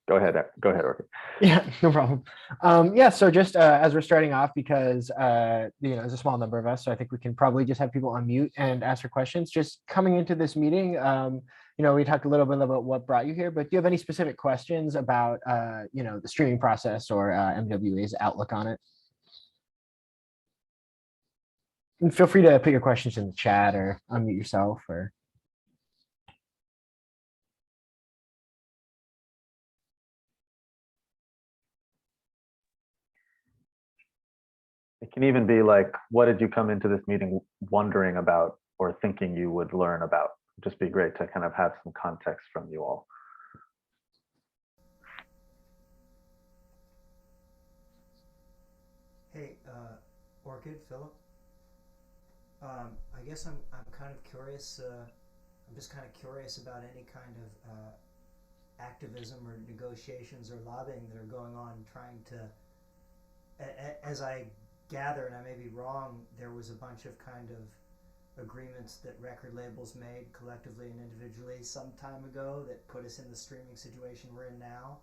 Go ahead, Orchid. Yeah, no problem. Yeah, so just as we're starting off, because there's a small number of us, so I think we can probably just have people unmute and ask their questions. Just coming into this meeting, we talked a little bit about what brought you here, but do you have any specific questions about the streaming process or MWA's outlook on it? And feel free to put your questions in the chat or unmute yourself or. It can even be like, what did you come into this meeting wondering about or thinking you would learn about? It'd just be great to kind of have some context from you all. Hey, Orchid, Philip. I guess I'm kind of curious. I'm just kind of curious about any kind of activism or negotiations or lobbying that are going on, trying to. As I gather, and I may be wrong, there was a bunch of kind of agreements that record labels made collectively and individually some time ago that put us in the streaming situation we're in now.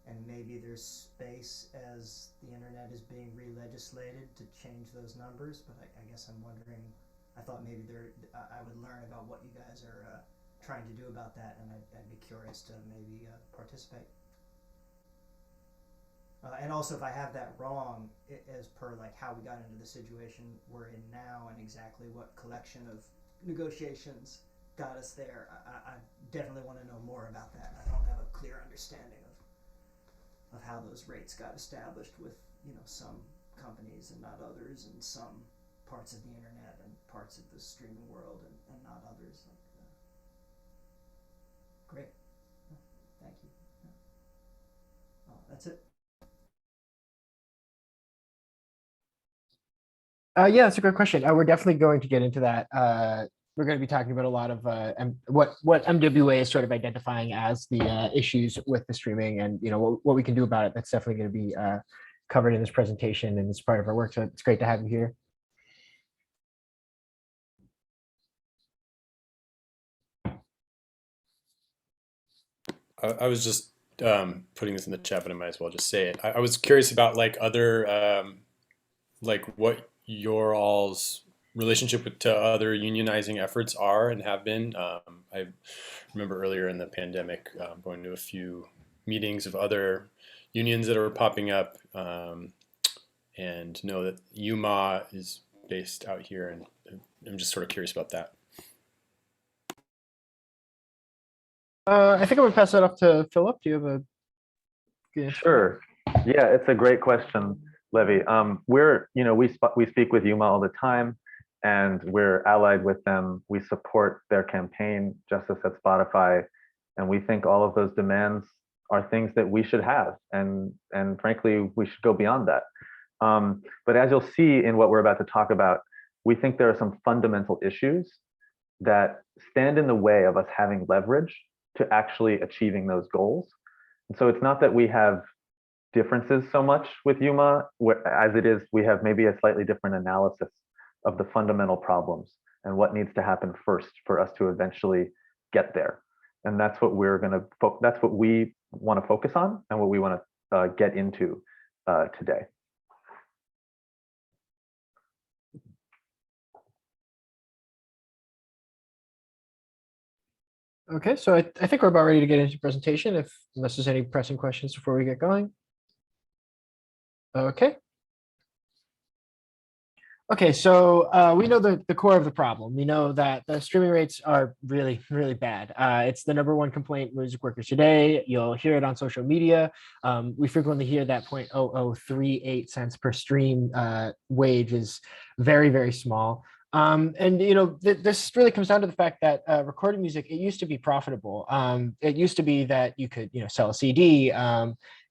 And maybe there's space as the internet is being re-legislated to change those numbers, but I guess I'm wondering, I thought maybe I would learn about what you guys are trying to do about that, and I'd be curious to maybe participate. And also, if I have that wrong, as per like how we got into the situation we're in now and exactly what collection of negotiations got us there, I definitely want to know more about that. I don't have a clear understanding of how those rates got established with some companies and not others, and some parts of the internet and parts of the streaming world and not others. Great, thank you. That's it. Yeah, that's a great question. We're definitely going to get into that. We're going to be talking about a lot of what MWA is sort of identifying as the issues with the streaming, and what we can do about it. That's definitely going to be covered in this presentation and it's part of our work. So it's great to have you here. I was just putting this in the chat, but I might as well just say it. I was curious about like other like what your all's relationship to other unionizing efforts are and have been. I remember earlier in the pandemic going to a few meetings of other unions that are popping up, and know that UMA is based out here, and I'm just sort of curious about that. I think I'm gonna pass that off to Philip. Do you have a good answer? Sure. Yeah, it's a great question, Levy. We speak with UMA all the time, and we're allied with them. We support their campaign, Justice at Spotify, and we think all of those demands are things that we should have, and frankly, we should go beyond that. But as you'll see in what we're about to talk about, we think there are some fundamental issues that stand in the way of us having leverage to actually achieving those goals. And so it's not that we have differences so much with UMA, as it is we have maybe a slightly different analysis of the fundamental problems and what needs to happen first for us to eventually get there. And that's what that's what we want to focus on and what we want to get into today. Okay, so I think we're about ready to get into the presentation, unless there's any pressing questions before we get going. Okay. Okay, so we know the core of the problem. We know that the streaming rates are really, really bad. It's the #1 complaint music workers today. You'll hear it on social media. We frequently hear that 0.0038 cents per stream wage is very, very small. And this really comes down to the fact that recording music, it used to be profitable. It used to be that you could sell a CD.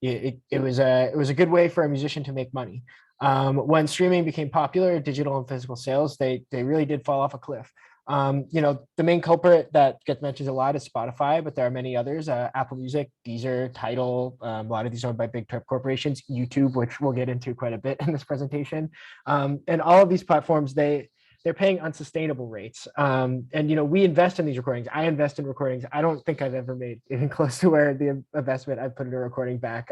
It was a good way for a musician to make money. When streaming became popular, digital and physical sales, they really did fall off a cliff. The main culprit that gets mentioned a lot is Spotify, but there are many others, Apple Music, Deezer, Tidal, a lot of these owned by big tech corporations, YouTube, which we'll get into quite a bit in this presentation. And all of these platforms, they're paying unsustainable rates. And we invest in these recordings. I invest in recordings. I don't think I've ever made even close to where the investment I've put in a recording back.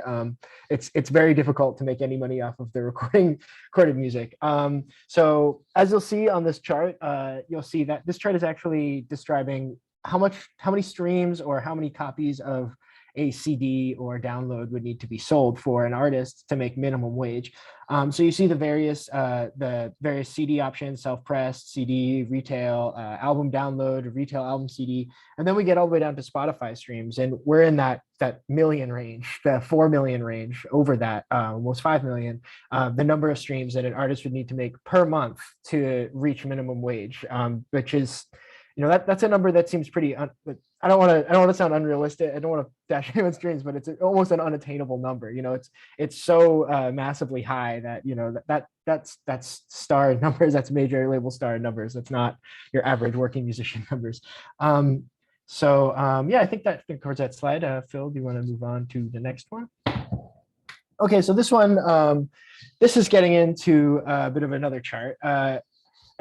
It's very difficult to make any money off of the recorded music. So as you'll see on this chart, you'll see that this chart is actually describing how many streams or how many copies of a CD or download would need to be sold for an artist to make minimum wage. So you see the various CD options: self-pressed, CD, retail, album download, retail album CD, and then we get all the way down to Spotify streams, and we're in that million range, the 4 million range, over that, almost 5 million, the number of streams that an artist would need to make per month to reach minimum wage, which is, that's a number that seems pretty. I don't want to sound unrealistic. I don't want to dash anyone's dreams, but it's almost an unattainable number. It's so massively high that that's star numbers. That's major label star numbers. That's not your average working musician numbers. I think that covers that slide. Phil, do you want to move on to the next one? Okay, so this one, this is getting into a bit of another chart.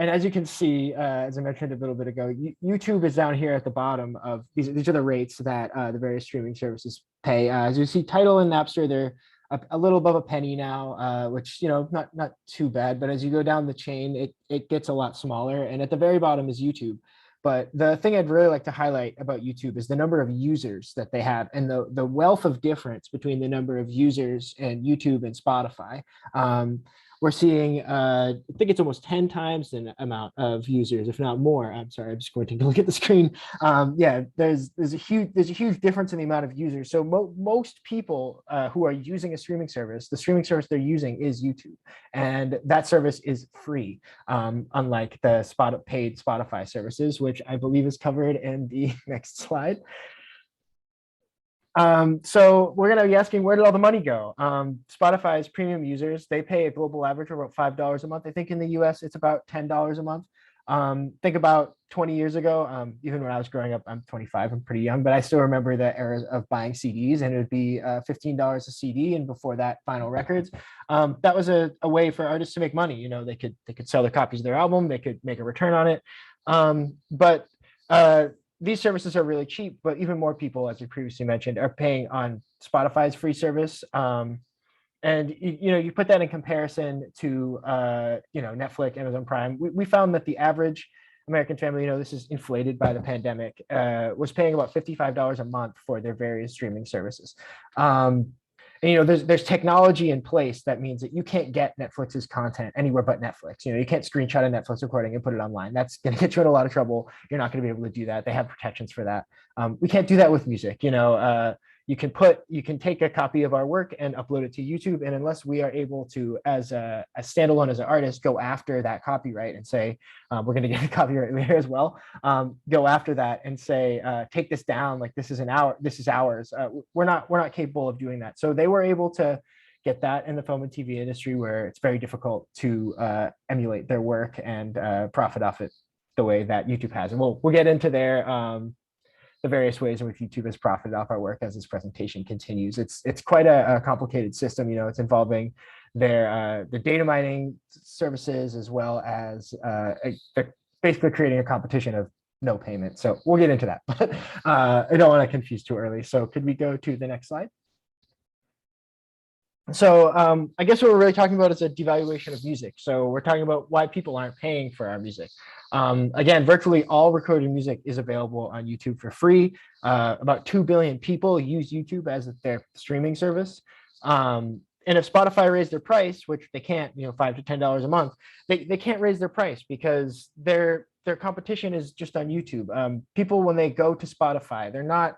And as you can see, as I mentioned a little bit ago, YouTube is down here at the bottom of these are the rates that the various streaming services pay. As you see, Tidal and Napster, they're a little above a penny now, which, not too bad. But as you go down the chain, it gets a lot smaller. And at the very bottom is YouTube. But the thing I'd really like to highlight about YouTube is the number of users that they have, and the wealth of difference between the number of users and YouTube and Spotify. We're seeing, I think it's almost 10 times the amount of users, if not more. I'm sorry, I'm just going to take a look at the screen. There's a huge difference in the amount of users. So most people who are using a streaming service, the streaming service they're using is YouTube, and that service is free, unlike the paid Spotify services, which I believe is covered in the next slide. So we're going to be asking, where did all the money go? Spotify's premium users, they pay a global average of about $5 a month. I think in the US, it's about $10 a month. Think about 20 years ago, even when I was growing up, I'm 25, I'm pretty young, but I still remember the era of buying CDs, and it would be $15 a CD, and before that, vinyl records. That was a way for artists to make money. They could sell their copies of their album, they could make a return on it. These services are really cheap, but even more people, as we previously mentioned, are paying on Spotify's free service. And you put that in comparison to Netflix, Amazon Prime. We found that the average American family, this is inflated by the pandemic, was paying about $55 a month for their various streaming services. And there's technology in place that means that you can't get Netflix's content anywhere but Netflix. You can't screenshot a Netflix recording and put it online. That's going to get you in a lot of trouble. You're not going to be able to do that. They have protections for that. We can't do that with music. You can take a copy of our work and upload it to YouTube, and unless we are able to, as a standalone, as an artist, go after that copyright and say, we're going to get a copyright later as well, go after that and say, take this down, like this is ours. We're not capable of doing that. So they were able to get that in the film and TV industry, where it's very difficult to emulate their work and profit off it the way that YouTube has. And we'll get into the various ways in which YouTube has profited off our work as this presentation continues. It's quite a complicated system. It's involving their data mining services, as well as they're basically creating a competition of no payment. So we'll get into that, but I don't want to confuse too early. So could we go to the next slide? So I guess what we're really talking about is a devaluation of music. So we're talking about why people aren't paying for our music. Again, virtually all recorded music is available on YouTube for free. About 2 billion people use YouTube as their streaming service. And if Spotify raised their price, which they can't, $5 to $10 a month, they can't raise their price because their competition is just on YouTube. People, when they go to Spotify, they're not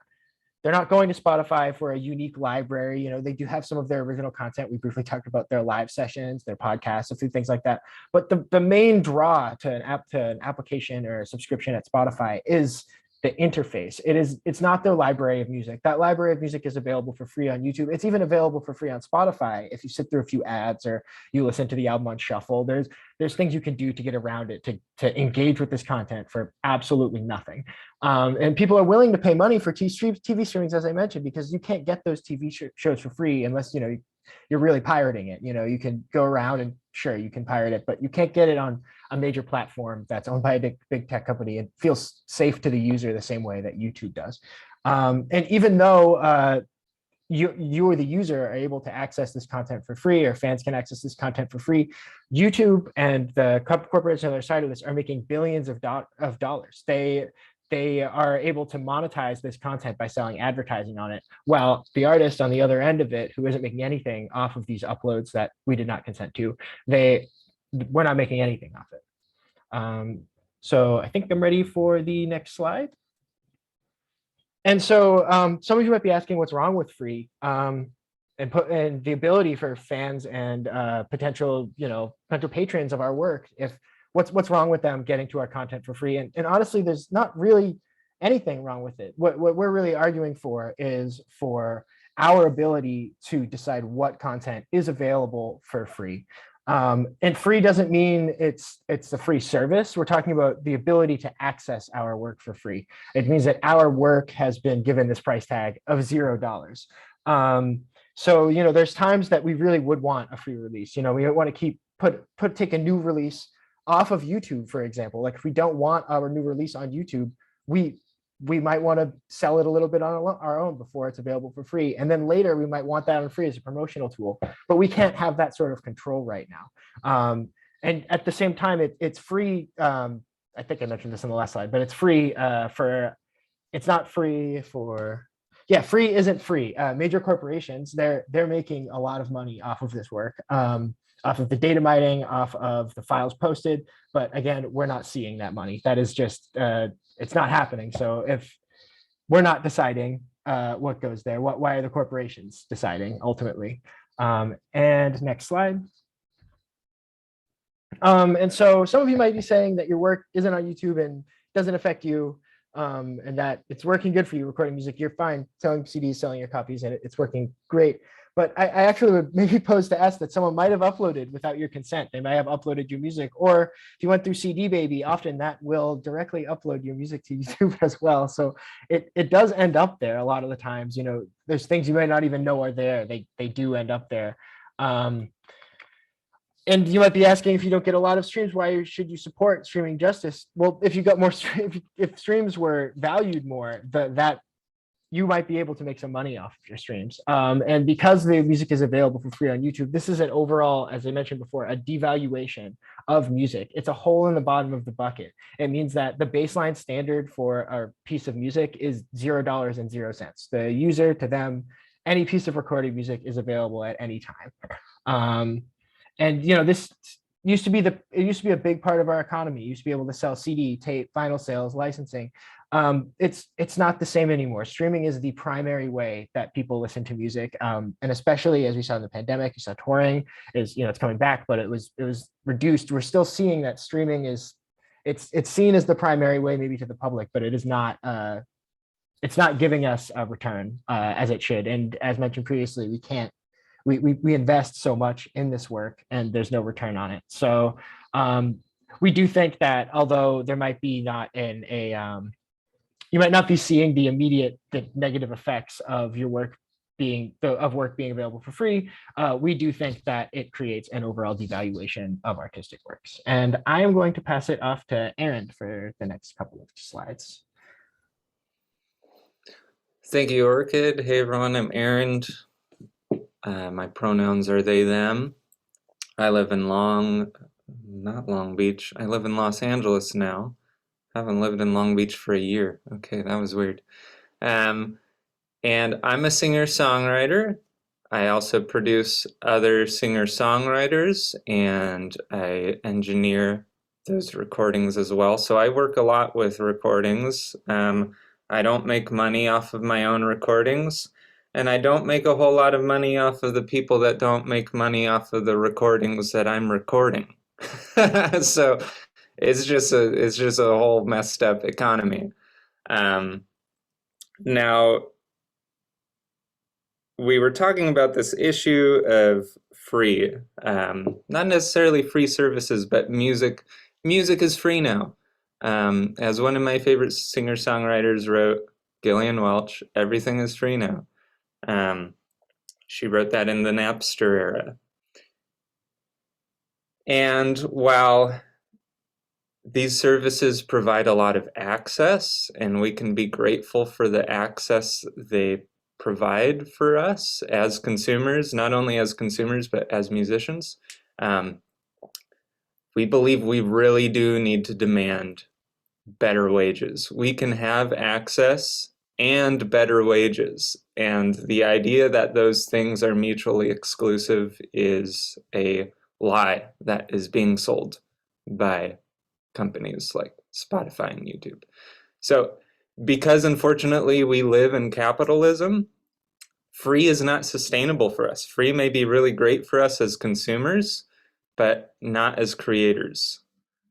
going to Spotify for a unique library. They do have some of their original content. We briefly talked about their live sessions, their podcasts, a few things like that. But the main draw to an application or a subscription at Spotify is the interface. It's not their library of music. That library of music is available for free on YouTube. It's even available for free on Spotify if you sit through a few ads or you listen to the album on shuffle. There's things you can do to get around it, to engage with this content for absolutely nothing. And people are willing to pay money for TV streamings, as I mentioned, because you can't get those TV shows for free unless you're really pirating it. You can go around and sure, you can pirate it, but you can't get it on a major platform that's owned by a big tech company. It feels safe to the user the same way that YouTube does. And even though you or the user are able to access this content for free, or fans can access this content for free, YouTube and the corporates on the other side of this are making billions of dollars. They are able to monetize this content by selling advertising on it, while the artist on the other end of it, who isn't making anything off of these uploads that we did not consent to, we're not making anything off it. So I think I'm ready for the next slide. And so some of you might be asking what's wrong with free, and the ability for fans and potential patrons of our work, if what's wrong with them getting to our content for free. And honestly, there's not really anything wrong with it. What we're really arguing for is for our ability to decide what content is available for free. And free doesn't mean it's a free service. We're talking about the ability to access our work for free. It means that our work has been given this price tag of $0. So there's times that we really would want a free release. We don't want to take a new release off of YouTube, for example. Like if we don't want our new release on YouTube, we might want to sell it a little bit on our own before it's available for free. And then later we might want that on free as a promotional tool, but we can't have that sort of control right now. And at the same time, it's free. I think I mentioned this in the last slide, but it's free it's not free for, free isn't free. Major corporations, they're making a lot of money off of this work, off of the data mining, off of the files posted. But again, we're not seeing that money. That is just, it's not happening. So if we're not deciding what goes there, why are the corporations deciding ultimately? And next slide. And so some of you might be saying that your work isn't on YouTube and doesn't affect you, and that it's working good for you recording music. You're fine selling CDs, selling your copies, and it's working great. But I actually would maybe pose to ask that someone might have uploaded without your consent. They might have uploaded your music, or if you went through CD Baby, often that will directly upload your music to YouTube as well. So it does end up there a lot of the times. There's things you might not even know are there. They do end up there. And you might be asking, if you don't get a lot of streams, why should you support streaming justice? Well, if you got more if streams were valued more, that you might be able to make some money off of your streams. And because the music is available for free on YouTube, this is an overall, as I mentioned before, a devaluation of music. It's a hole in the bottom of the bucket. It means that the baseline standard for a piece of music is $0.00. The user, to them, any piece of recorded music is available at any time. And this used to be a big part of our economy. It used to be able to sell CD, tape, vinyl sales, licensing. It's not the same anymore. Streaming is the primary way that people listen to music, and especially as we saw in the pandemic, you saw touring is it's coming back, but it was reduced. We're still seeing that streaming is it's seen as the primary way maybe to the public, but it is not. It's not giving us a return as it should. And as mentioned previously, we can't. We invest so much in this work and there's no return on it. So we do think that although there might be you might not be seeing the immediate negative effects of your work being available for free, we do think that it creates an overall devaluation of artistic works. And I am going to pass it off to Aaron for the next couple of slides. Thank you, Orchid. Hey everyone, I'm Aaron. My pronouns are they, them. I live in not Long Beach. I live in Los Angeles now. Haven't lived in Long Beach for a year. Okay, that was weird. And I'm a singer-songwriter. I also produce other singer-songwriters, and I engineer those recordings as well. So I work a lot with recordings. I don't make money off of my own recordings. And I don't make a whole lot of money off of the people that don't make money off of the recordings that I'm recording. So it's just a whole messed up economy. Now, we were talking about this issue of free, not necessarily free services, but music. Music is free now. As one of my favorite singer-songwriters wrote, Gillian Welch, everything is free now. She wrote that in the Napster era. And while these services provide a lot of access, and we can be grateful for the access they provide for us as consumers, not only as consumers, but as musicians, we believe we really do need to demand better wages. We can have access and better wages. And the idea that those things are mutually exclusive is a lie that is being sold by companies like Spotify and YouTube. So, because unfortunately we live in capitalism, free is not sustainable for us. Free may be really great for us as consumers, but not as creators.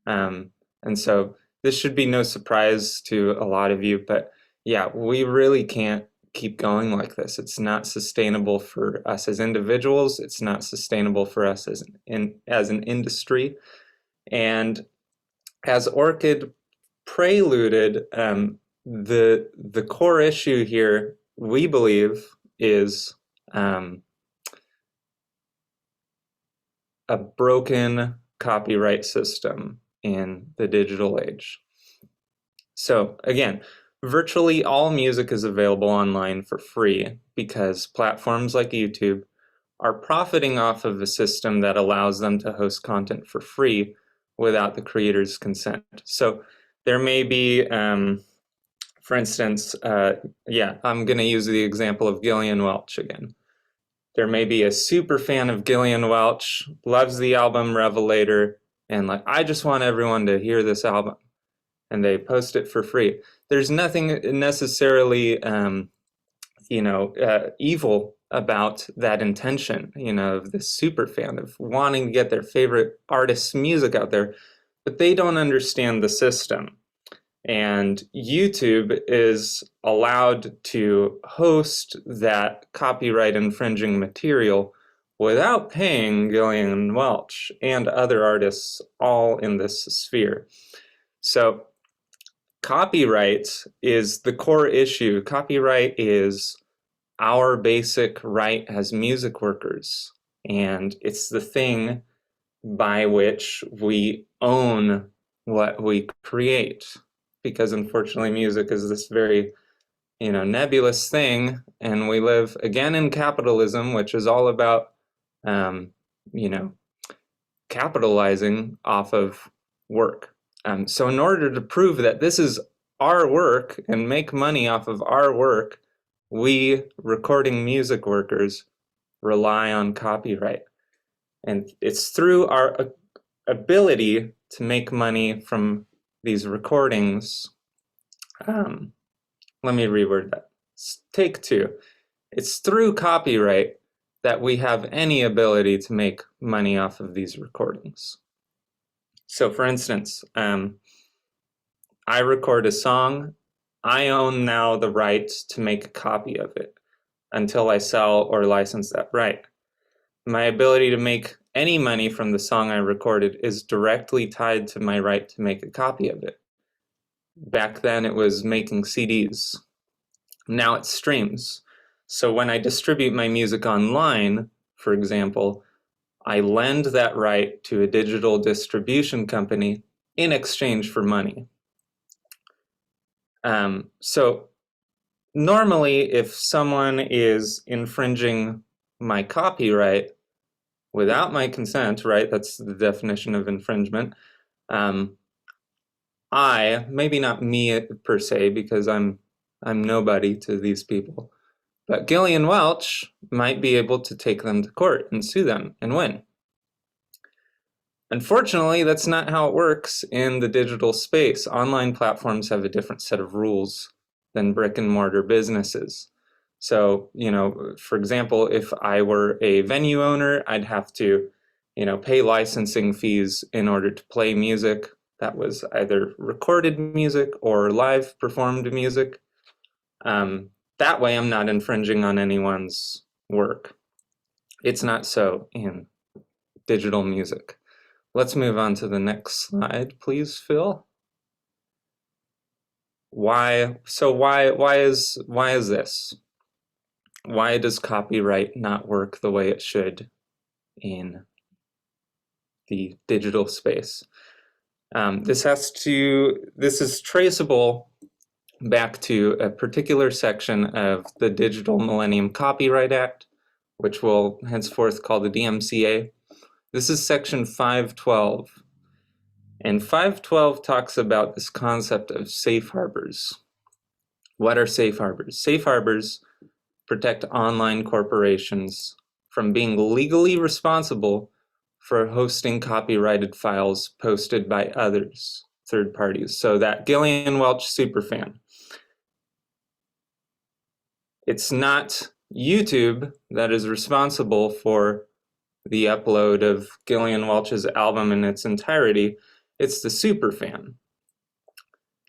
And so this should be no surprise to a lot of you, but yeah, we really can't keep going like this. It's not sustainable for us as individuals. It's not sustainable for us as an industry. And as Orchid preluded, the core issue here, we believe, is a broken copyright system in the digital age. So again, virtually all music is available online for free because platforms like YouTube are profiting off of a system that allows them to host content for free without the creator's consent. So there may be, for instance, I'm going to use the example of Gillian Welch again. There may be a super fan of Gillian Welch, loves the album Revelator, and like, I just want everyone to hear this album. And they post it for free. There's nothing necessarily, evil about that intention, of the super fan of wanting to get their favorite artist's music out there, but they don't understand the system. And YouTube is allowed to host that copyright infringing material without paying Gillian Welch and other artists all in this sphere. So copyright is the core issue. Copyright is our basic right as music workers, and it's the thing by which we own what we create, because unfortunately music is this very nebulous thing, and we live again in capitalism, which is all about capitalizing off of work. So in order to prove that this is our work and make money off of our work, we recording music workers rely on copyright. And it's through our ability to make money from these recordings. Let me reword that. Take two. It's through copyright that we have any ability to make money off of these recordings. So for instance, I record a song. I own now the right to make a copy of it until I sell or license that right. My ability to make any money from the song I recorded is directly tied to my right to make a copy of it. Back then it was making CDs. Now it's streams. So when I distribute my music online, for example, I lend that right to a digital distribution company in exchange for money. So normally, if someone is infringing my copyright without my consent, right, that's the definition of infringement, maybe not me per se, because I'm nobody to these people, but Gillian Welch might be able to take them to court and sue them and win. Unfortunately, that's not how it works in the digital space. Online platforms have a different set of rules than brick and mortar businesses. So, for example, if I were a venue owner, I'd have to, pay licensing fees in order to play music that was either recorded music or live performed music. That way I'm not infringing on anyone's work. It's not so in digital music. Let's move on to the next slide, please, Phil. Why is this? Why does copyright not work the way it should in the digital space. This is traceable back to a particular section of the Digital Millennium Copyright Act, which we'll henceforth call the DMCA. This is section 512. And 512 talks about this concept of safe harbors. What are safe harbors? Safe harbors protect online corporations from being legally responsible for hosting copyrighted files posted by others, third parties. So that Gillian Welch superfan, it's not YouTube that is responsible for the upload of Gillian Welch's album in its entirety. It's the superfan.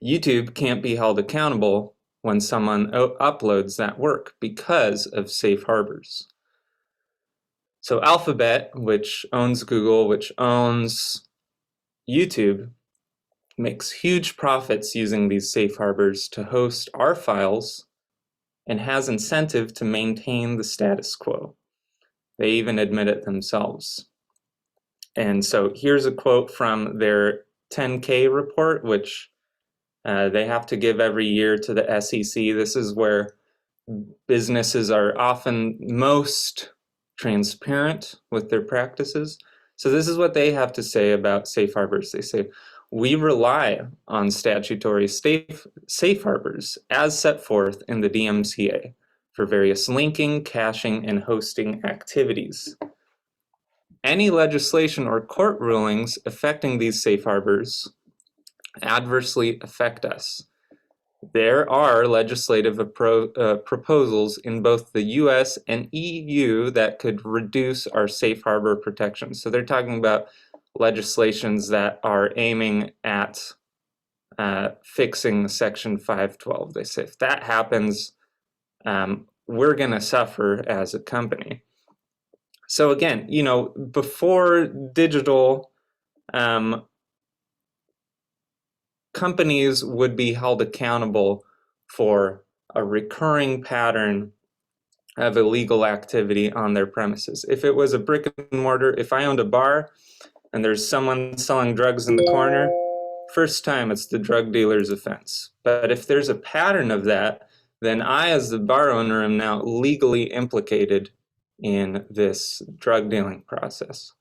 YouTube can't be held accountable when someone uploads that work because of safe harbors. So Alphabet, which owns Google, which owns YouTube, makes huge profits using these safe harbors to host our files and has incentive to maintain the status quo. They even admit it themselves. And so here's a quote from their 10K report, which they have to give every year to the SEC. This is where businesses are often most transparent with their practices. So this is what they have to say about safe harbors. They say, we rely on statutory safe harbors as set forth in the DMCA for various linking, caching, and hosting activities. Any legislation or court rulings affecting these safe harbors adversely affect us. There are legislative proposals in both the US and EU that could reduce our safe harbor protections. So they're talking about legislations that are aiming at fixing Section 512. They say if that happens, we're going to suffer as a company. So again, before digital, companies would be held accountable for a recurring pattern of illegal activity on their premises. If it was a brick and mortar, if I owned a bar and there's someone selling drugs in the corner, first time it's the drug dealer's offense. But if there's a pattern of that, then I, as the bar owner, am now legally implicated in this drug dealing process.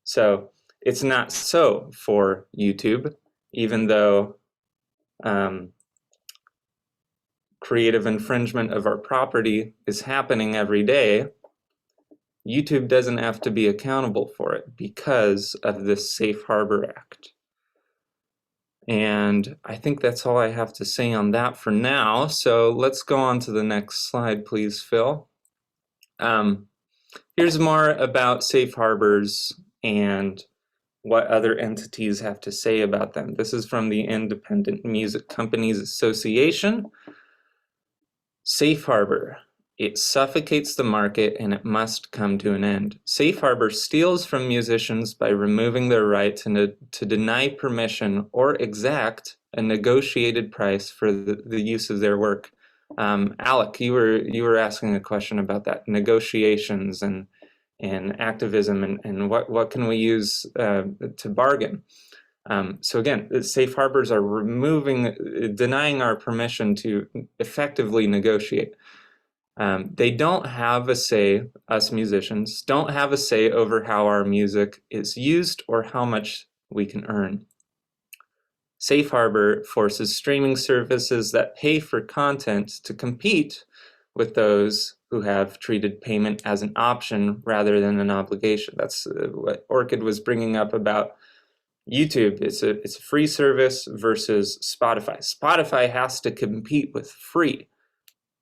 So it's not so for YouTube, even though creative infringement of our property is happening every day. YouTube doesn't have to be accountable for it because of this Safe Harbor Act. And I think that's all I have to say on that for now. So let's go on to the next slide, please, Phil. Here's more about safe harbors and what other entities have to say about them. This is from the Independent Music Companies Association. Safe harbor. It suffocates the market and it must come to an end. Safe harbor steals from musicians by removing their right to deny permission or exact a negotiated price for the use of their work. Alec, you were asking a question about that, negotiations and activism and what can we use to bargain. So again, the safe harbors are denying our permission to effectively negotiate. They don't have a say, us musicians, don't have a say over how our music is used or how much we can earn. Safe harbor forces streaming services that pay for content to compete with those who have treated payment as an option rather than an obligation. That's what Orchid was bringing up about YouTube. It's a free service versus Spotify. Spotify has to compete with free.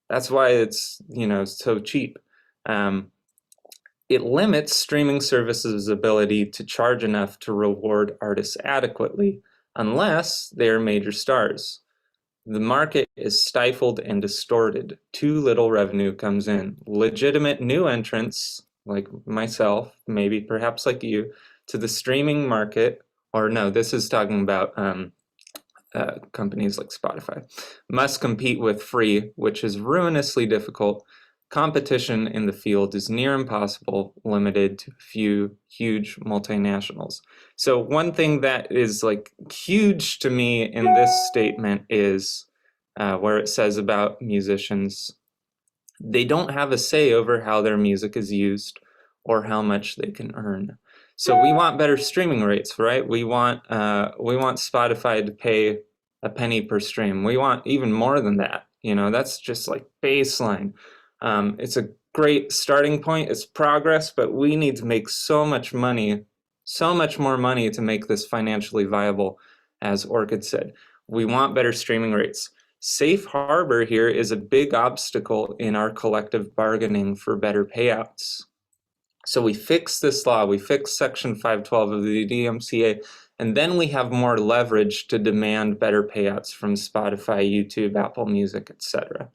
That's why it's so cheap. It limits streaming services' ability to charge enough to reward artists adequately, unless they are major stars. The market is stifled and distorted. Too little revenue comes in. Legitimate new entrants, like myself, maybe perhaps like you, to the streaming market, or no, this is talking about companies like Spotify, must compete with free, which is ruinously difficult. competition in the field is near impossible, limited to a few huge multinationals. So one thing that is like huge to me in this statement is where it says about musicians, they don't have a say over how their music is used or how much they can earn. So we want better streaming rates, right? We want Spotify to pay a penny per stream. We want even more than that. You know, that's just like baseline. It's a great starting point. It's progress, but we need to make so much money, so much more money to make this financially viable, as Orchid said. We want better streaming rates. Safe harbor here is a big obstacle in our collective bargaining for better payouts. So we fix this law, we fix Section 512 of the DMCA, and then we have more leverage to demand better payouts from Spotify, YouTube, Apple Music, etc.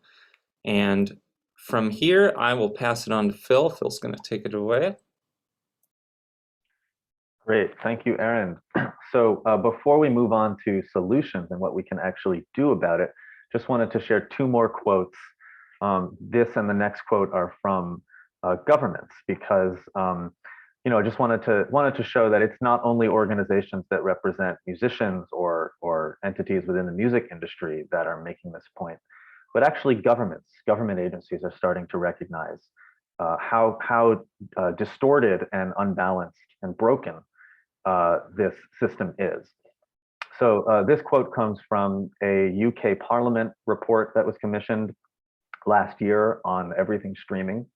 And from here, I will pass it on to Phil. Phil's going to take it away. Great, thank you, Aaron. So before we move on to solutions and what we can actually do about it, just wanted to share two more quotes. This and the next quote are from governments, because I just wanted to show that it's not only organizations that represent musicians or entities within the music industry that are making this point, but actually government agencies are starting to recognize how distorted and unbalanced and broken this system is. So this quote comes from a UK Parliament report that was commissioned last year on everything streaming.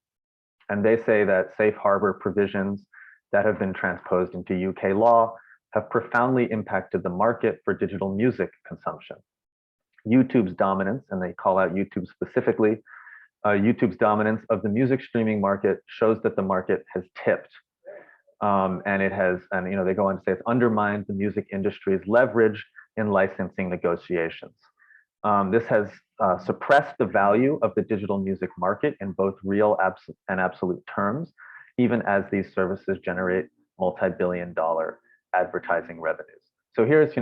And they say that safe harbor provisions that have been transposed into UK law have profoundly impacted the market for digital music consumption. YouTube's dominance, and they call out YouTube specifically, YouTube's dominance of the music streaming market shows that the market has tipped. And it has, and they go on to say it's undermined the music industry's leverage in licensing negotiations. This has suppressed the value of the digital music market in both real and absolute terms, even as these services generate multi-billion-dollar advertising revenues. So here's,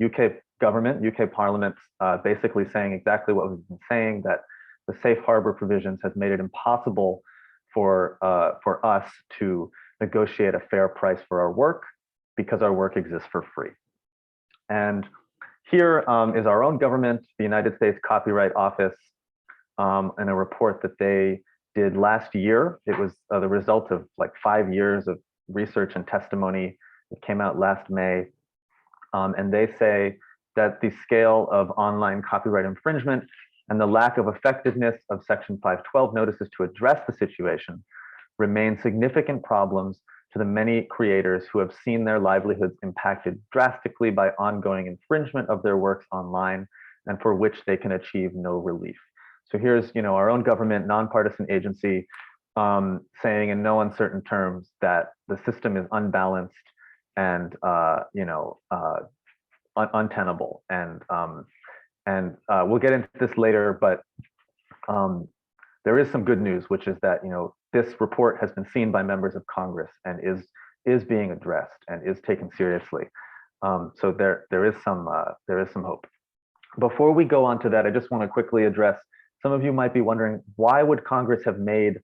UK government, UK Parliament, basically saying exactly what we've been saying, that the safe harbor provisions has made it impossible for us to negotiate a fair price for our work because our work exists for free. And here is our own government, the United States Copyright Office, in a report that they did last year. It was the result of like 5 years of research and testimony. It came out last May. And they say that the scale of online copyright infringement and the lack of effectiveness of Section 512 notices to address the situation remain significant problems to the many creators who have seen their livelihoods impacted drastically by ongoing infringement of their works online, and for which they can achieve no relief. So here's, our own government, nonpartisan agency, saying in no uncertain terms that the system is unbalanced and untenable. And we'll get into this later, but there is some good news, which is that this report has been seen by members of Congress and is being addressed and is taken seriously. So there is some hope. Before we go on to that, I just want to quickly address, some of you might be wondering, why would Congress have made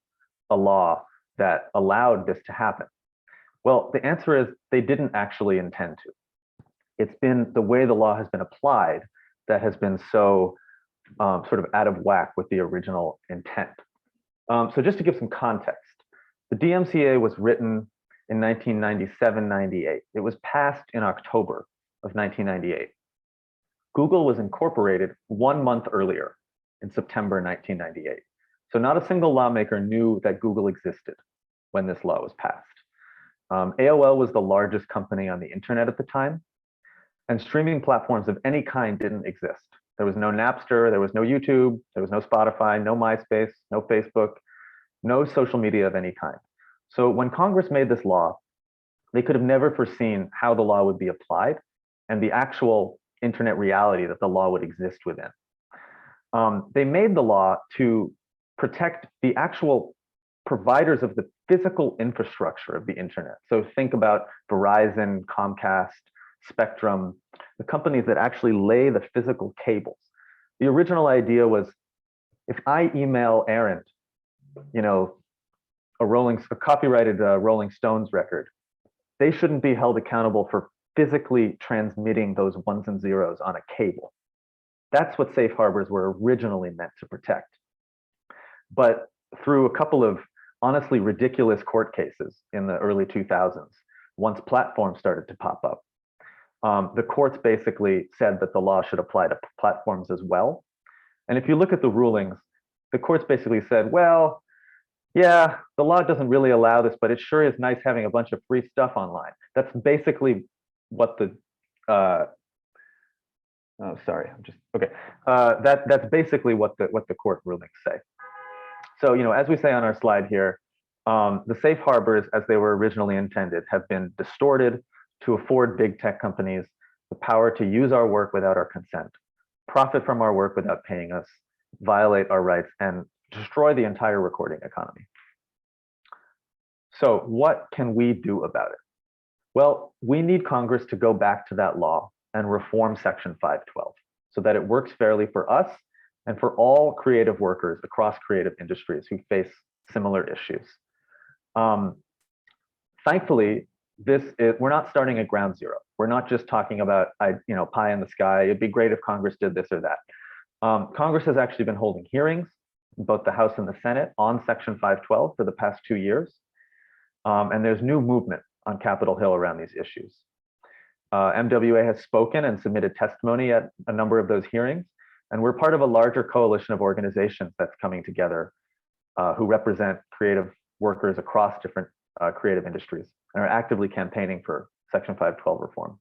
a law that allowed this to happen? Well, the answer is they didn't actually intend to. It's been the way the law has been applied that has been so sort of out of whack with the original intent. So just to give some context, the DMCA was written in 1997-98. It was passed in October of 1998. Google was incorporated 1 month earlier in September 1998. So not a single lawmaker knew that Google existed when this law was passed. AOL was the largest company on the internet at the time, and streaming platforms of any kind didn't exist. There was no Napster, there was no YouTube, there was no Spotify, no MySpace, no Facebook, no social media of any kind. So when Congress made this law, they could have never foreseen how the law would be applied and the actual internet reality that the law would exist within. They made the law to protect the actual providers of the physical infrastructure of the internet. So think about Verizon, Comcast, Spectrum, the companies that actually lay the physical cables. The original idea was, if I email Aaron you know, a copyrighted Rolling Stones record, they shouldn't be held accountable for physically transmitting those ones and zeros on a cable. That's what safe harbors were originally meant to protect. But through a couple of honestly ridiculous court cases in the early 2000s, once platforms started to pop up, the courts basically said that the law should apply to platforms as well. And if you look at the rulings, the courts basically said, well, yeah, the law doesn't really allow this, but it sure is nice having a bunch of free stuff online. That's basically what the oh, sorry, I'm just okay. That's basically what the court rulings say. So, as we say on our slide here, the safe harbors, as they were originally intended, have been distorted to afford big tech companies the power to use our work without our consent, profit from our work without paying us, violate our rights, and destroy the entire recording economy. So what can we do about it? Well, we need Congress to go back to that law and reform Section 512 so that it works fairly for us and for all creative workers across creative industries who face similar issues. Thankfully, we're not starting at ground zero. We're not just talking about pie in the sky. It'd be great if Congress did this or that. Congress has actually been holding hearings, both the House and the Senate, on Section 512 for the past 2 years. And there's new movement on Capitol Hill around these issues. MWA has spoken and submitted testimony at a number of those hearings, and we're part of a larger coalition of organizations that's coming together who represent creative workers across different creative industries and are actively campaigning for Section 512 reform.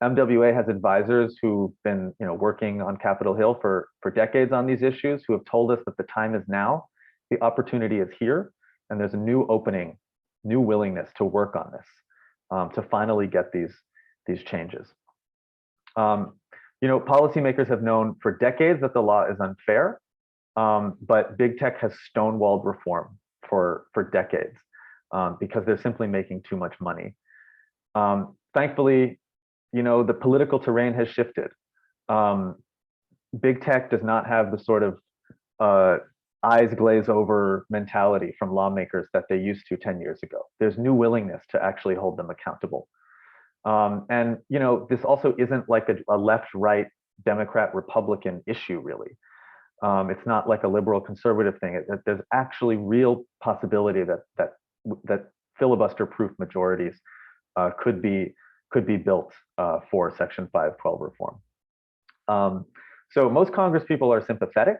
MWA has advisors who've been working on Capitol Hill for decades on these issues, who have told us that the time is now, the opportunity is here, and there's a new opening, new willingness to work on this, to finally get these changes. Policymakers have known for decades that the law is unfair, but big tech has stonewalled reform for decades because they're simply making too much money. Thankfully, the political terrain has shifted. Big tech does not have the sort of eyes glaze over mentality from lawmakers that they used to 10 years ago. There's new willingness to actually hold them accountable. And this also isn't like a left-right Democrat Republican issue, really. It's not like a liberal conservative thing. There's actually real possibility that filibuster-proof majorities could be built for Section 512 reform. So most Congress people are sympathetic,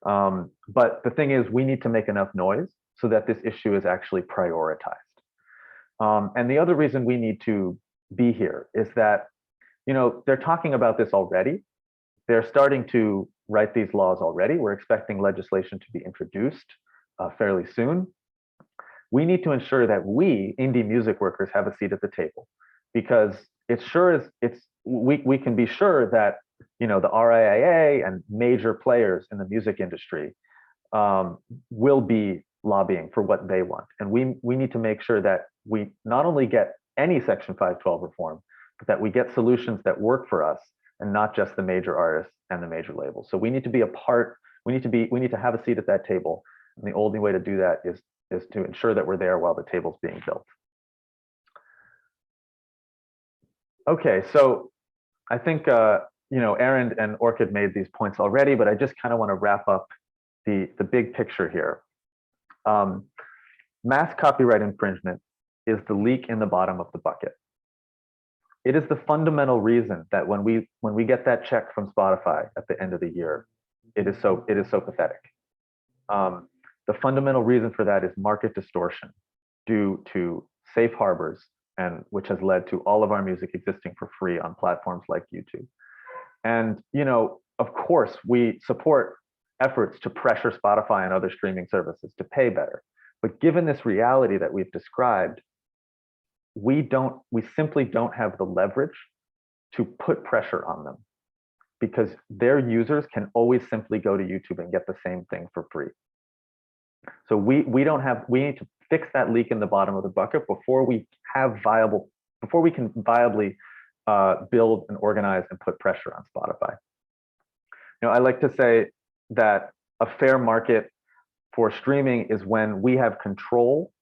but the thing is, we need to make enough noise so that this issue is actually prioritized. And the other reason we need to be here is that, they're talking about this already. They're starting to write these laws already. We're expecting legislation to be introduced fairly soon. We need to ensure that we, indie music workers, have a seat at the table, because we can be sure that the RIAA and major players in the music industry will be lobbying for what they want. And we need to make sure that we not only get any Section 512 reform, but that we get solutions that work for us and not just the major artists and the major labels. So we need to be a part, we need to have a seat at that table. And the only way to do that is to ensure that we're there while the table's being built. Okay, so I think Aaron and Orchid made these points already, but I just kind of want to wrap up the big picture here. Mass copyright infringement is the leak in the bottom of the bucket. It is the fundamental reason that when we get that check from Spotify at the end of the year, it is so pathetic. The fundamental reason for that is market distortion due to safe harbors, and which has led to all of our music existing for free on platforms like YouTube. And of course, we support efforts to pressure Spotify and other streaming services to pay better. But given this reality that we've described, we simply don't have the leverage to put pressure on them, because their users can always simply go to YouTube and get the same thing for free. So we need to fix that leak in the bottom of the bucket before we can viably build and organize and put pressure on Spotify. I like to say that a fair market for streaming is when we have control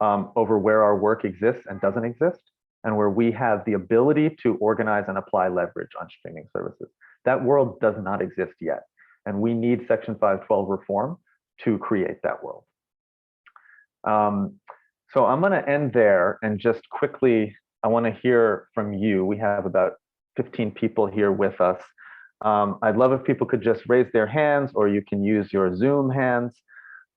over where our work exists and doesn't exist, and where we have the ability to organize and apply leverage on streaming services. That world does not exist yet, and we need Section 512 reform to create that world. So I'm going to end there and just quickly, I want to hear from you. We have about 15 people here with us. I'd love if people could just raise their hands, or you can use your Zoom hands.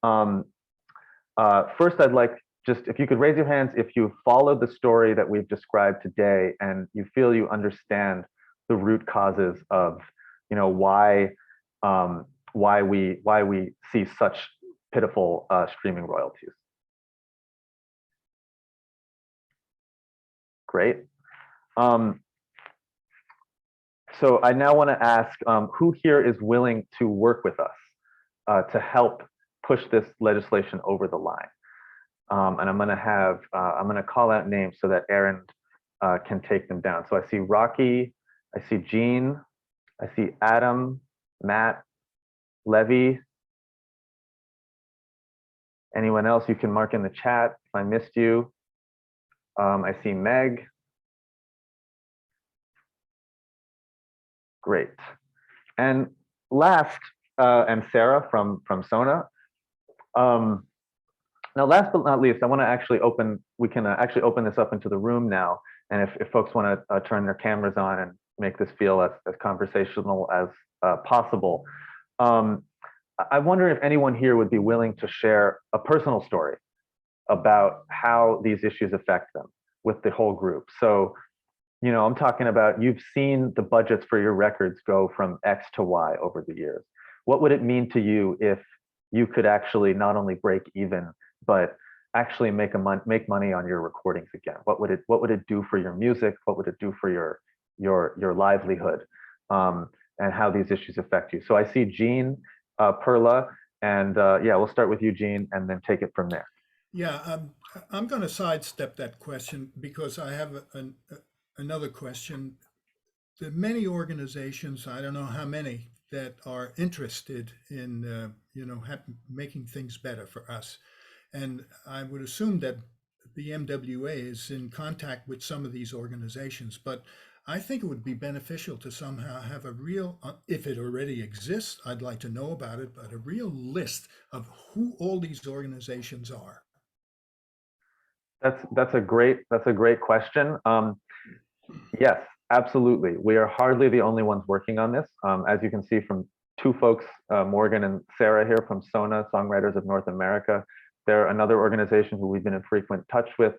First, I'd like just if you could raise your hands if you followed the story that we've described today and you feel you understand the root causes of, why we see such pitiful streaming royalties. Great. So I now want to ask who here is willing to work with us to help push this legislation over the line. And I'm going to call out names so that Aaron can take them down. So I see Rocky, I see Jean, I see Adam, Matt, Levy. Anyone else you can mark in the chat if I missed you. I see Meg. Great. And last, and Sarah from Sona. Now, last but not least, I want to actually we can actually open this up into the room now. And if folks want to turn their cameras on and make this feel as conversational as possible. I wonder if anyone here would be willing to share a personal story about how these issues affect them with the whole group. So, I'm talking about you've seen the budgets for your records go from X to Y over the years. What would it mean to you if you could actually not only break even, but actually make money on your recordings again? What would it do for your music? What would it do for your livelihood? And how these issues affect you. So I see Jean, Perla, and yeah, we'll start with you, Jean, and then take it from there. Yeah, I'm going to sidestep that question because I have another question. There are many organizations, I don't know how many, that are interested in making things better for us. And I would assume that the MWA is in contact with some of these organizations, but I think it would be beneficial to somehow have a real, if it already exists, I'd like to know about it, but a real list of who all these organizations are. That's a great question. Yes, absolutely. We are hardly the only ones working on this. As you can see from two folks, Morgan and Sarah here from Sona, Songwriters of North America. They're another organization who we've been in frequent touch with.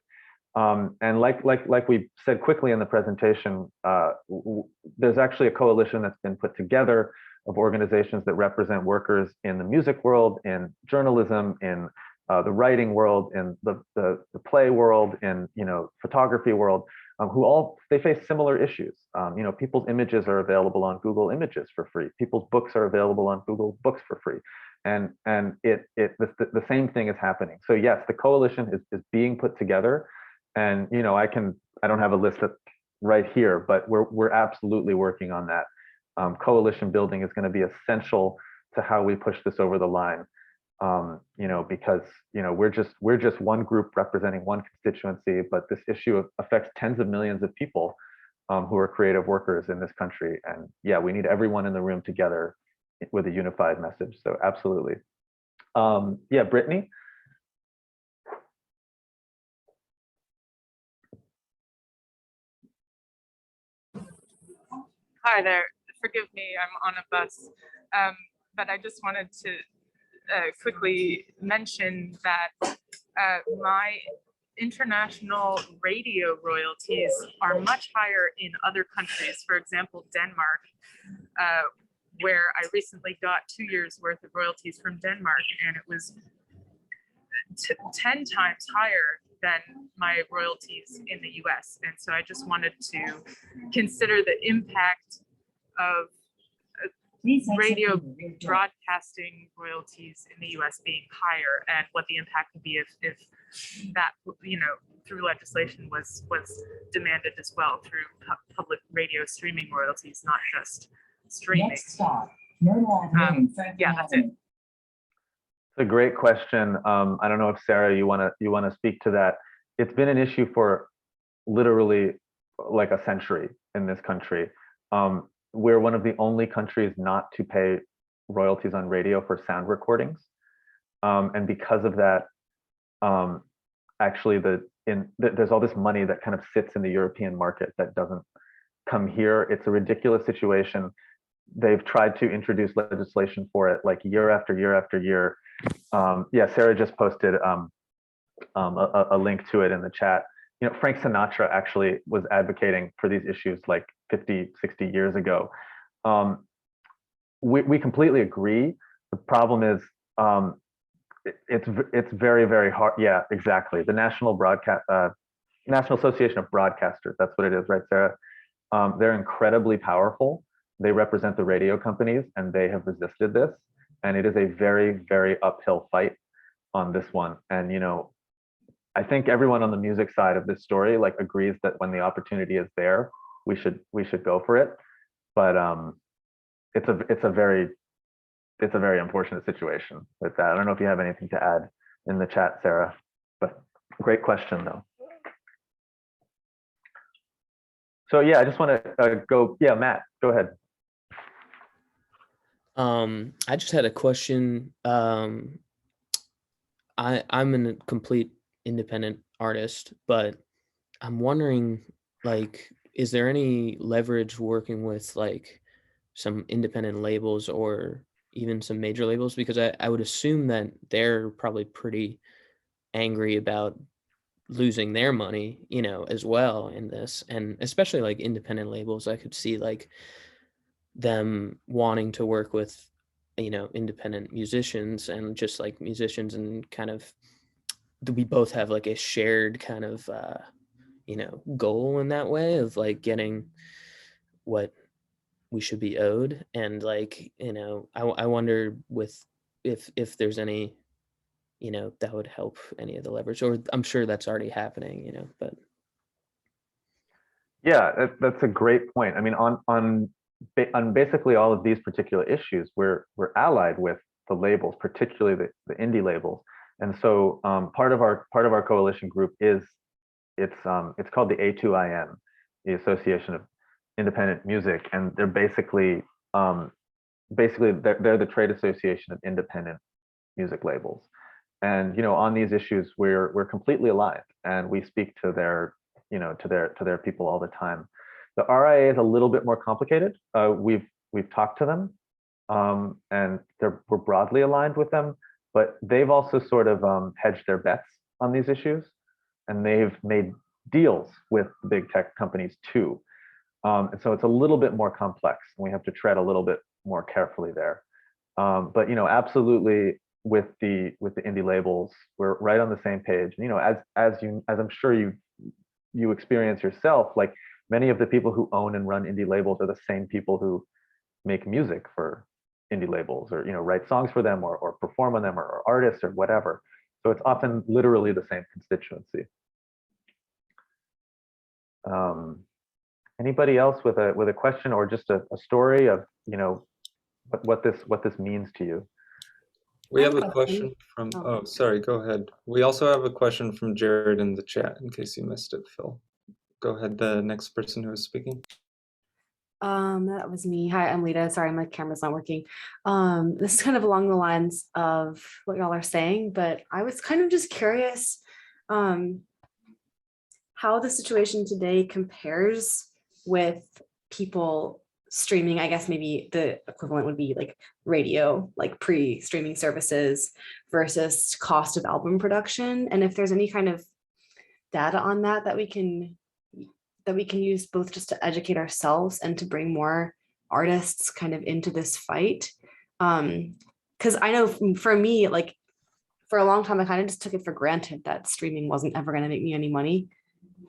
And like we said quickly in the presentation, there's actually a coalition that's been put together of organizations that represent workers in the music world, in journalism, in the writing world, in the play world, in photography world, who they face similar issues. People's images are available on Google Images for free. People's books are available on Google Books for free. And the same thing is happening. So yes, the coalition is being put together. And I don't have a list right here, but we're absolutely working on that. Coalition building is going to be essential to how we push this over the line. Because we're just one group representing one constituency, but this issue affects tens of millions of people who are creative workers in this country. And yeah, we need everyone in the room together with a unified message. So absolutely. Yeah, Brittany. Hi there. Forgive me, I'm on a bus. But I just wanted to quickly mention that my international radio royalties are much higher in other countries. For example, Denmark, where I recently got 2 years worth of royalties from Denmark, and it was 10 times higher than my royalties in the US. And so I just wanted to consider the impact of radio broadcasting royalties in the US being higher, and what the impact would be if that, through legislation was demanded as well through public radio streaming royalties, not just streaming. Next stop, Myrtle Avenue, Yeah, that's it. It's a great question. I don't know if Sarah, you wanna speak to that. It's been an issue for literally like a century in this country. We're one of the only countries not to pay royalties on radio for sound recordings. And because of that, actually there's all this money that kind of sits in the European market that doesn't come here. It's a ridiculous situation. They've tried to introduce legislation for it like year after year after year. Yeah, Sarah just posted a link to it in the chat. You know, Frank Sinatra actually was advocating for these issues like 50, 60 years ago. We completely agree. The problem is it's very, very hard. Yeah, exactly. The National Association of Broadcasters, that's what it is, right, Sarah? They're incredibly powerful. They represent the radio companies and they have resisted this. And it is a very, very uphill fight on this one. And, you know, I think everyone on the music side of this story like agrees that when the opportunity is there, we should go for it. But it's a very unfortunate situation with that. I don't know if you have anything to add in the chat, Sarah, but great question though. So yeah, I just want to go. Yeah, Matt, go ahead. I just had a question. I'm a complete independent artist, but I'm wondering, like, is there any leverage working with like some independent labels or even some major labels? Because I would assume that they're probably pretty angry about losing their money, you know, as well in this. And especially like independent labels, I could see like them wanting to work with, you know, independent musicians and just like musicians, and kind of we both have like a shared kind of you know, goal in that way of like getting what we should be owed. And like, you know, I wonder with if there's any, you know, that would help any of the leverage, or I'm sure that's already happening, you know, but Yeah, that's a great point. I mean, on basically all of these particular issues, we're allied with the labels, particularly the indie labels. And so part of our coalition group is it's called the A2IM, the Association of Independent Music, and they're basically they're the trade association of independent music labels. And you know, on these issues, we're completely aligned, and we speak to their to their people all the time. The RIA is a little bit more complicated. We've talked to them, and we're broadly aligned with them, but they've also sort of hedged their bets on these issues, and they've made deals with the big tech companies too. And so it's a little bit more complex, and we have to tread a little bit more carefully there. But you know, absolutely, with the indie labels, we're right on the same page. You know, as I'm sure you experience yourself, like many of the people who own and run indie labels are the same people who make music for indie labels, or you know, write songs for them, or perform on them, or artists or whatever. So it's often literally the same constituency. Anybody else with a question or just a story of, you know, what this means to you? We I have have a a question question. from, Oh. oh, sorry, go ahead. We also have a question from Jared in the chat, in case you missed it, Phil. Go ahead, the next person who is speaking. That was me. Hi, I'm Lita. Sorry, my camera's not working. This is kind of along the lines of what y'all are saying, but I was kind of just curious how the situation today compares with people streaming. I guess maybe the equivalent would be like radio, like pre-streaming services versus cost of album production. And if there's any kind of data on that that we can use both just to educate ourselves and to bring more artists kind of into this fight. Because I know for me, like for a long time, I kind of just took it for granted that streaming wasn't ever going to make me any money.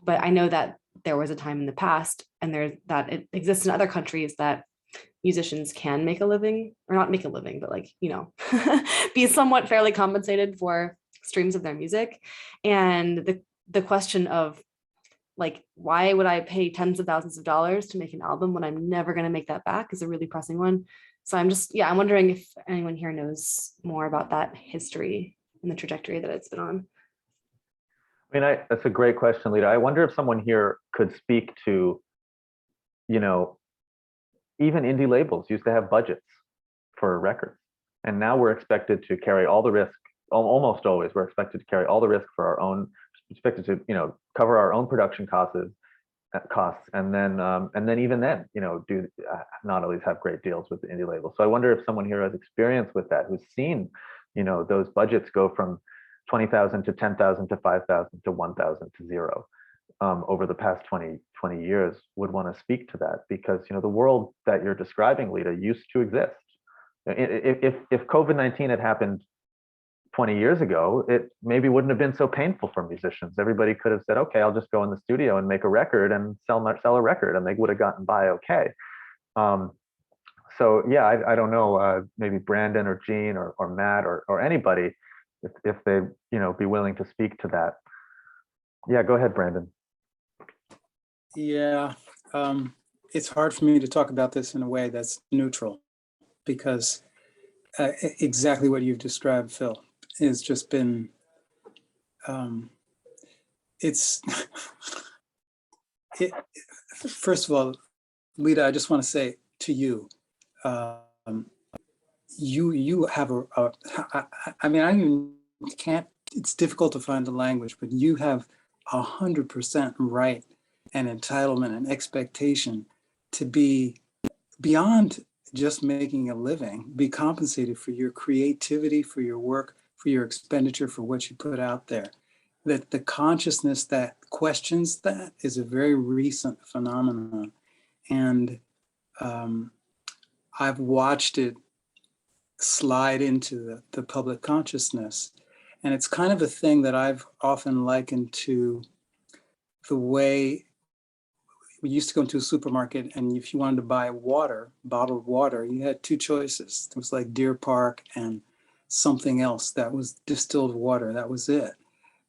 But I know that there was a time in the past, and that it exists in other countries, that musicians can make a living, or not make a living, but like, you know, be somewhat fairly compensated for streams of their music. And the question of like, why would I pay tens of thousands of dollars to make an album when I'm never going to make that back is a really pressing one. So I'm just, yeah, I'm wondering if anyone here knows more about that history and the trajectory that it's been on. I mean, that's a great question, Lita. I wonder if someone here could speak to, you know, even indie labels used to have budgets for records. And now we're expected to carry all the risk, almost always, we're expected to carry all the risk for our own, expected to, cover our own production costs, and then even then, do not always have great deals with the indie labels. So I wonder if someone here has experience with that, who's seen, those budgets go from 20,000 to 10,000 to 5,000 to 1,000 to zero over the past 20 years, would want to speak to that, because the world that you're describing, Lita, used to exist. If COVID-19 had happened 20 years ago, it maybe wouldn't have been so painful for musicians. Everybody could have said, okay, I'll just go in the studio and make a record and sell a record, and they would have gotten by okay. So yeah, I don't know, maybe Brandon or Gene or Matt or anybody, if they be willing to speak to that. Yeah, go ahead, Brandon. Yeah, it's hard for me to talk about this in a way that's neutral, because exactly what you've described, Phil, has just been, first of all, Lita, I just want to say to you, you have I mean, I even can't, it's difficult to find the language, but you have 100% right and entitlement and expectation to be beyond just making a living, be compensated for your creativity, for your work, for your expenditure, for what you put out there. That the consciousness that questions that is a very recent phenomenon. And I've watched it slide into the public consciousness. And it's kind of a thing that I've often likened to the way we used to go into a supermarket, and if you wanted to buy water, bottled water, you had two choices. It was like Deer Park and something else that was distilled water. That was it.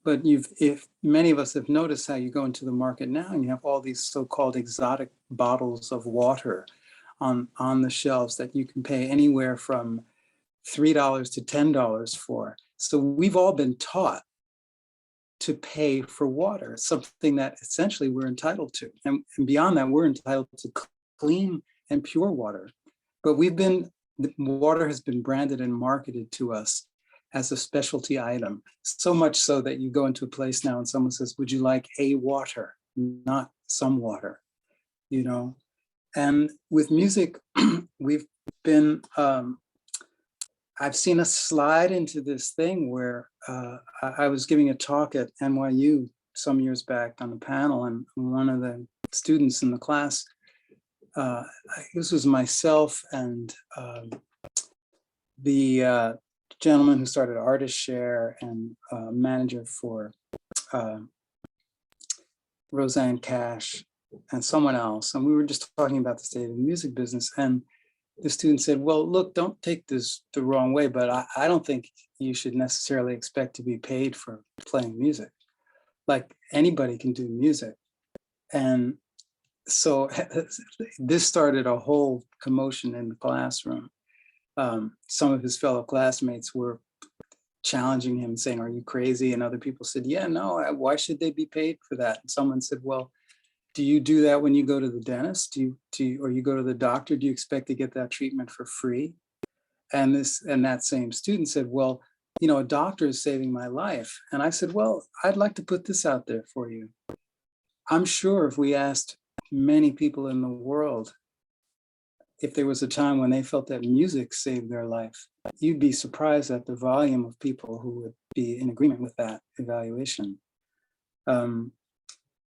But if many of us have noticed how you go into the market now and you have all these so-called exotic bottles of water on the shelves that you can pay anywhere from $3 to $10 for. So we've all been taught to pay for water, something that essentially we're entitled to. And beyond that, we're entitled to clean and pure water. But the water has been branded and marketed to us as a specialty item, so much so that you go into a place now and someone says, would you like a water, not some water, And with music, we've been, I've seen us slide into this thing where I was giving a talk at NYU some years back on the panel, and one of the students in the class, this was myself and the gentleman who started Artist Share and manager for Roseanne Cash and someone else. And we were just talking about the state of the music business. And the student said, well, look, don't take this the wrong way, but I don't think you should necessarily expect to be paid for playing music. Like, anybody can do music. And so this started a whole commotion in the classroom. Some of his fellow classmates were challenging him, saying, are you crazy? And other people said, yeah, no, why should they be paid for that? And someone said, well, do you do that when you go to the dentist? Or you go to the doctor? Do you expect to get that treatment for free? And that same student said, well, a doctor is saving my life. And I said, well, I'd like to put this out there for you. I'm sure if we asked many people in the world if there was a time when they felt that music saved their life, you'd be surprised at the volume of people who would be in agreement with that evaluation.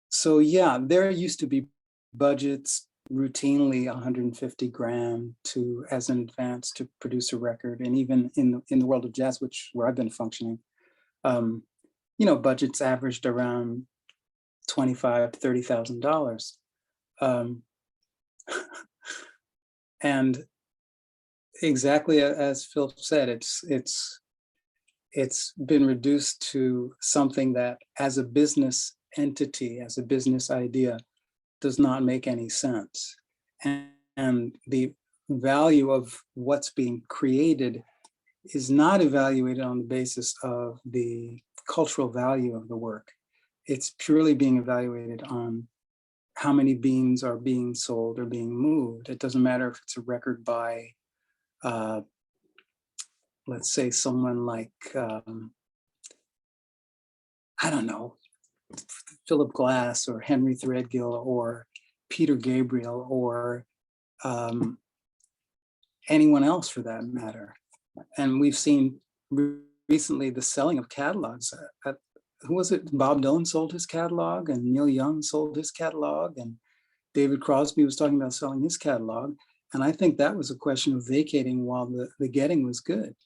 So yeah, there used to be budgets routinely 150 grand as an advance to produce a record. And even in the world of jazz, where I've been functioning, budgets averaged around $25,000 to $30,000. And exactly as Phil said, it's been reduced to something that, as a business entity, as a business idea, does not make any sense. And the value of what's being created is not evaluated on the basis of the cultural value of the work. It's purely being evaluated on how many beans are being sold or being moved. It doesn't matter if it's a record by, let's say, someone like, I don't know, Philip Glass or Henry Threadgill or Peter Gabriel or anyone else for that matter. And we've seen recently the selling of catalogs. Who was it? Bob Dylan sold his catalog, and Neil Young sold his catalog, and David Crosby was talking about selling his catalog. And I think that was a question of vacating while the getting was good,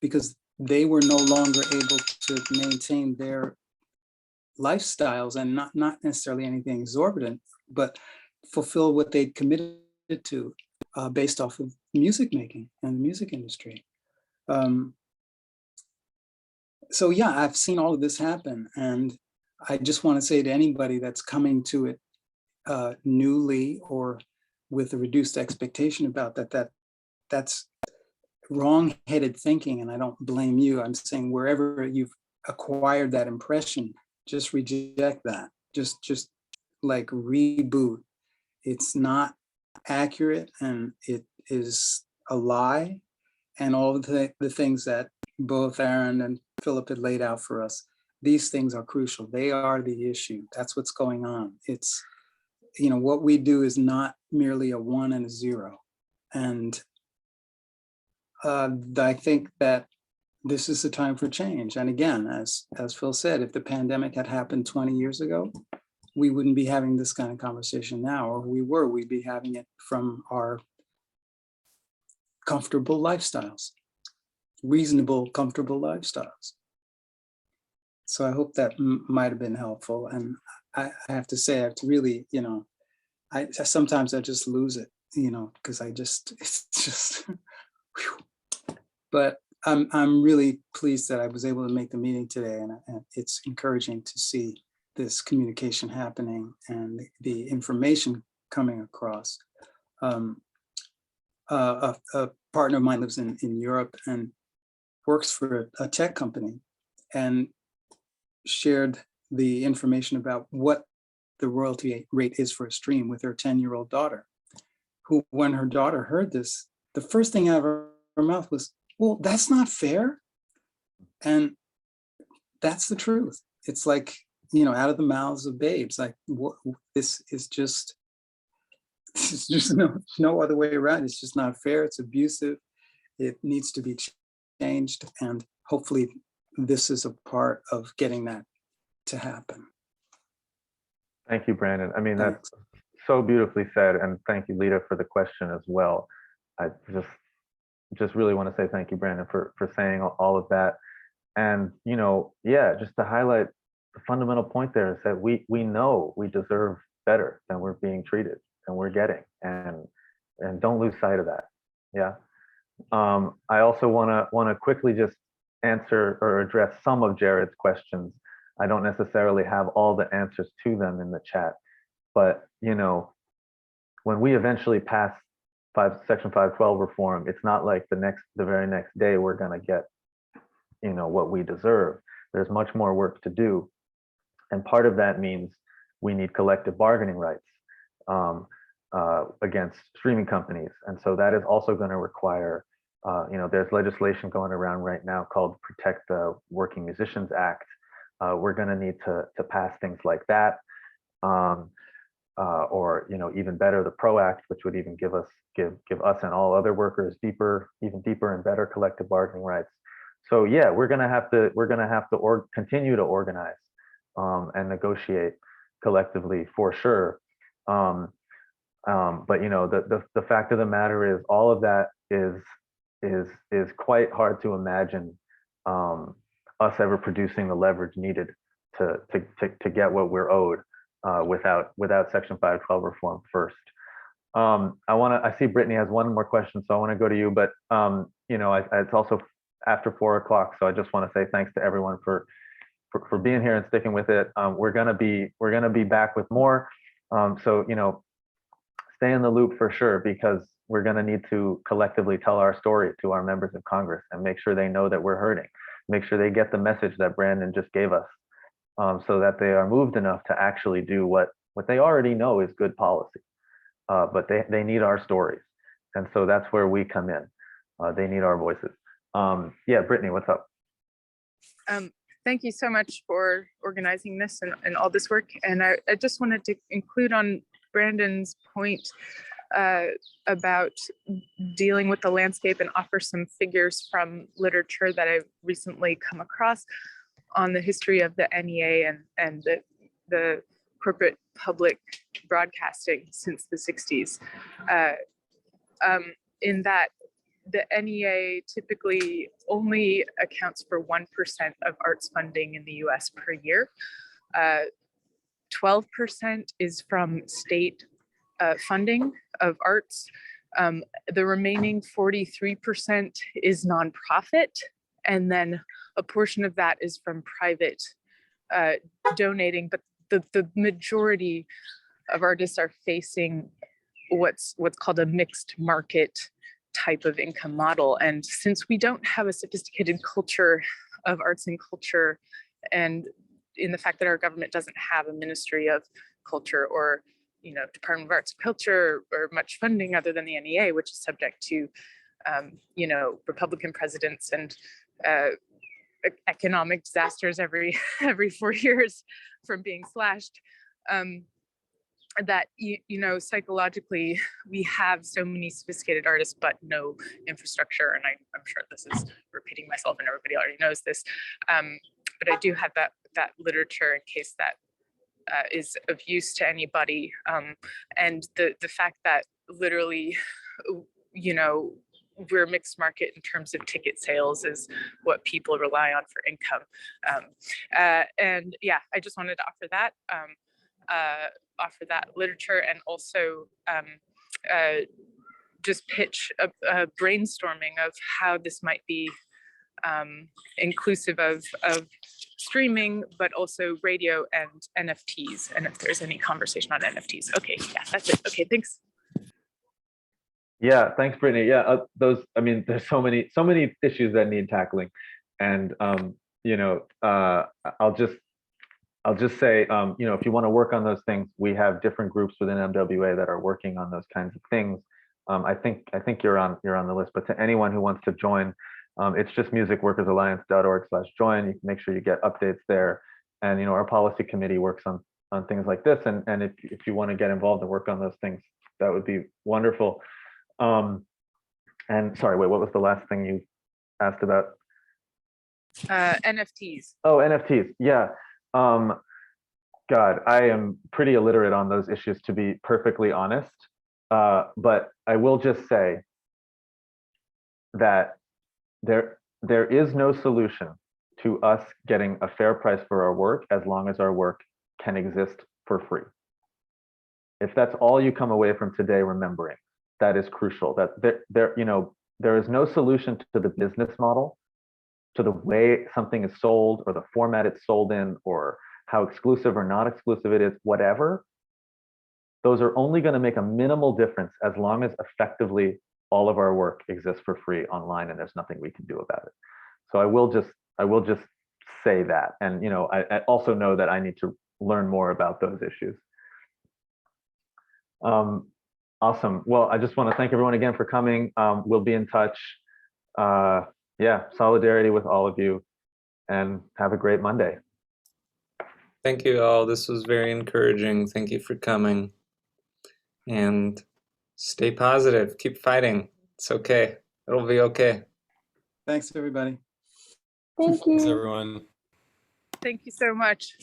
because they were no longer able to maintain their lifestyles, and not necessarily anything exorbitant, but fulfill what they'd committed to based off of music making and the music industry. So yeah, I've seen all of this happen, and I just want to say to anybody that's coming to it newly or with a reduced expectation about that's wrong-headed thinking, and I don't blame you. I'm saying wherever you've acquired that impression, just reject that. Just like reboot. It's not accurate, and it is a lie. And all of the things that both Aaron and Philip had laid out for us, these things are crucial. They are the issue. That's what's going on. It's, what we do is not merely a 1 and a 0. And I think that this is the time for change. And again, as Phil said, if the pandemic had happened 20 years ago, we wouldn't be having this kind of conversation now, or we'd be having it from our comfortable lifestyles, reasonable, comfortable lifestyles. So I hope that might have been helpful. And I have to say, I have to really, sometimes I just lose it, because it's just, whew. But I'm really pleased that I was able to make the meeting today, and it's encouraging to see this communication happening and the information coming across. A partner of mine lives in Europe and works for a tech company, and shared the information about what the royalty rate is for a stream with her 10-year-old daughter, who, when her daughter heard this, the first thing out of her mouth was, well, that's not fair. And that's the truth. It's like, out of the mouths of babes, like, this is just no other way around. It's just not fair. It's abusive. It needs to be changed. And hopefully this is a part of getting that to happen. Thank you, Brandon. I mean, Thanks. that's so beautifully said. And thank you, Lita, for the question as well. I just really want to say thank you, Brandon, for saying all of that. And, just to highlight the fundamental point there is that we know we deserve better than we're being treated and we're getting, and don't lose sight of that. Yeah. I also want to quickly just answer or address some of Jared's questions. I don't necessarily have all the answers to them in the chat, but when we eventually pass Section 512 reform, it's not like the very next day we're going to get what we deserve. There's much more work to do, and part of that means we need collective bargaining rights against streaming companies, and so that is also going to require there's legislation going around right now called Protect the Working Musicians Act. We're going to need to pass things like that, or even better, the PRO Act, which would even give us and all other workers even deeper and better collective bargaining rights. So yeah, we're going to have to continue to organize and negotiate collectively for sure. But the fact of the matter is, all of that is quite hard to imagine us ever producing the leverage needed to get what we're owed without Section 512 reform first. I see Brittany has one more question, so I want to go to you, but it's also after 4 o'clock, so I just want to say thanks to everyone for being here and sticking with it. We're gonna be back with more, so stay in the loop for sure, because we're going to need to collectively tell our story to our members of Congress and make sure they know that we're hurting, make sure they get the message that Brandon just gave us, so that they are moved enough to actually do what they already know is good policy. But they need our stories. And so that's where we come in. They need our voices. Yeah, Brittany, what's up? Thank you so much for organizing this and all this work. And I just wanted to include on Brandon's point about dealing with the landscape and offer some figures from literature that I've recently come across on the history of the NEA and the corporate public broadcasting since the 60s. In that the NEA typically only accounts for 1% of arts funding in the US per year. 12% is from state funding of arts. The remaining 43% is nonprofit. And then a portion of that is from private donating, but the majority of artists are facing what's called a mixed market type of income model. And since we don't have a sophisticated culture of arts and culture, and in the fact that our government doesn't have a Ministry of Culture or Department of Arts and Culture or much funding other than the NEA, which is subject to Republican presidents and economic disasters every 4 years from being slashed, that psychologically we have so many sophisticated artists but no infrastructure. And I'm sure this is repeating myself and everybody already knows this, but I do have that literature in case that is of use to anybody, and the fact that literally we're mixed market in terms of ticket sales is what people rely on for income. And yeah, I just wanted to offer that literature, and also just pitch a brainstorming of how this might be inclusive of streaming, but also radio and NFTs, and if there's any conversation on NFTs. Okay, yeah, that's it. Okay, thanks. Yeah, thanks, Brittany. Yeah, there's so many issues that need tackling, and I'll just say, if you want to work on those things, we have different groups within MWA that are working on those kinds of things. I think you're on the list, but to anyone who wants to join, it's just musicworkersalliance.org/join. You can make sure you get updates there, and our policy committee works on things like this, and if you want to get involved and work on those things, that would be wonderful. And sorry, wait, what was the last thing you asked about? NFTs. Oh, NFTs. Yeah. God, I am pretty illiterate on those issues, to be perfectly honest. But I will just say that there is no solution to us getting a fair price for our work as long as our work can exist for free. If that's all you come away from today remembering, that is crucial. That there is no solution to the business model, to the way something is sold or the format it's sold in, or how exclusive or not exclusive it is, whatever. Those are only going to make a minimal difference as long as effectively all of our work exists for free online and there's nothing we can do about it. So I will just say that. And I also know that I need to learn more about those issues. Awesome. Well, I just want to thank everyone again for coming. We'll be in touch. Yeah, solidarity with all of you, and have a great Monday. Thank you all. This was very encouraging. Thank you for coming. And stay positive. Keep fighting. It's okay. It'll be okay. Thanks, everybody. Thank you. Thanks, everyone. Thank you so much.